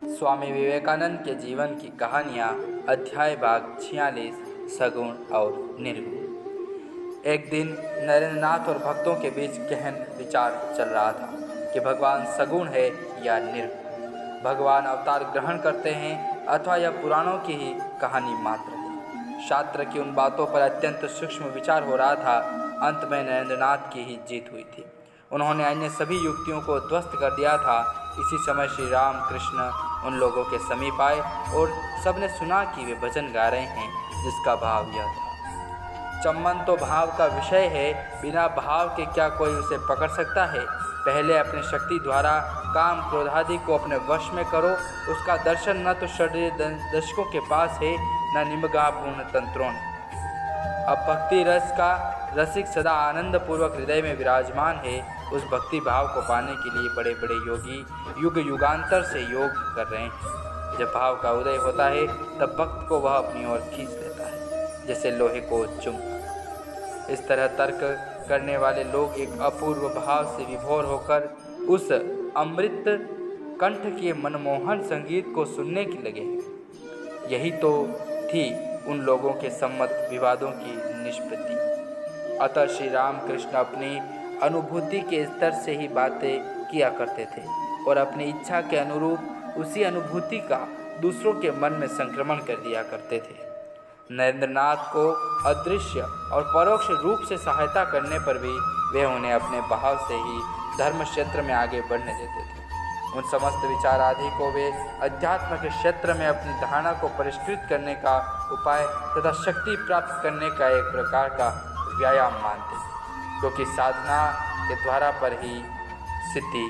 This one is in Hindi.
स्वामी विवेकानंद के जीवन की कहानियाँ। अध्याय भाग 46। सगुण और निर्गुण। एक दिन नरेंद्रनाथ और भक्तों के बीच गहन विचार चल रहा था कि भगवान सगुण है या निर्गुण, भगवान अवतार ग्रहण करते हैं अथवा यह पुराणों की ही कहानी मात्र है। शास्त्र की उन बातों पर अत्यंत सूक्ष्म विचार हो रहा था। अंत में नरेंद्रनाथ की ही जीत हुई थी। उन्होंने अन्य सभी युक्तियों को ध्वस्त कर दिया था। इसी समय श्री राम कृष्ण उन लोगों के समीप आए और सबने सुना कि वे भजन गा रहे हैं, जिसका भाव यह था: चम्मन तो भाव का विषय है, बिना भाव के क्या कोई उसे पकड़ सकता है। पहले अपनी शक्ति द्वारा काम क्रोधादि को अपने वश में करो, उसका दर्शन न तो शरीर दर्शकों के पास है, न निमगा पूर्ण तंत्रों ने। अब भक्ति रस का रसिक सदा आनंद पूर्वक हृदय में विराजमान है। उस भक्ति भाव को पाने के लिए बड़े बड़े योगी युग युगांतर से योग कर रहे हैं। जब भाव का उदय होता है तब भक्त को वह अपनी ओर खींच लेता है, जैसे लोहे को चुंबक। इस तरह तर्क करने वाले लोग एक अपूर्व भाव से विभोर होकर उस अमृत कंठ के मनमोहन संगीत को सुनने के लगे। यही तो थी उन लोगों के सम्मत विवादों की निष्पत्ति। अतः श्री राम कृष्ण अपनी अनुभूति के स्तर से ही बातें किया करते थे और अपनी इच्छा के अनुरूप उसी अनुभूति का दूसरों के मन में संक्रमण कर दिया करते थे। नरेंद्रनाथ को अदृश्य और परोक्ष रूप से सहायता करने पर भी वे उन्हें अपने भाव से ही धर्म क्षेत्र में आगे बढ़ने देते थे। उन समस्त विचार आदि को वे अध्यात्म के क्षेत्र में अपनी धारणा को परिष्कृत करने का उपाय तथा शक्ति प्राप्त करने का एक प्रकार का व्यायाम मानते, क्योंकि साधना के द्वारा पर ही सिद्धि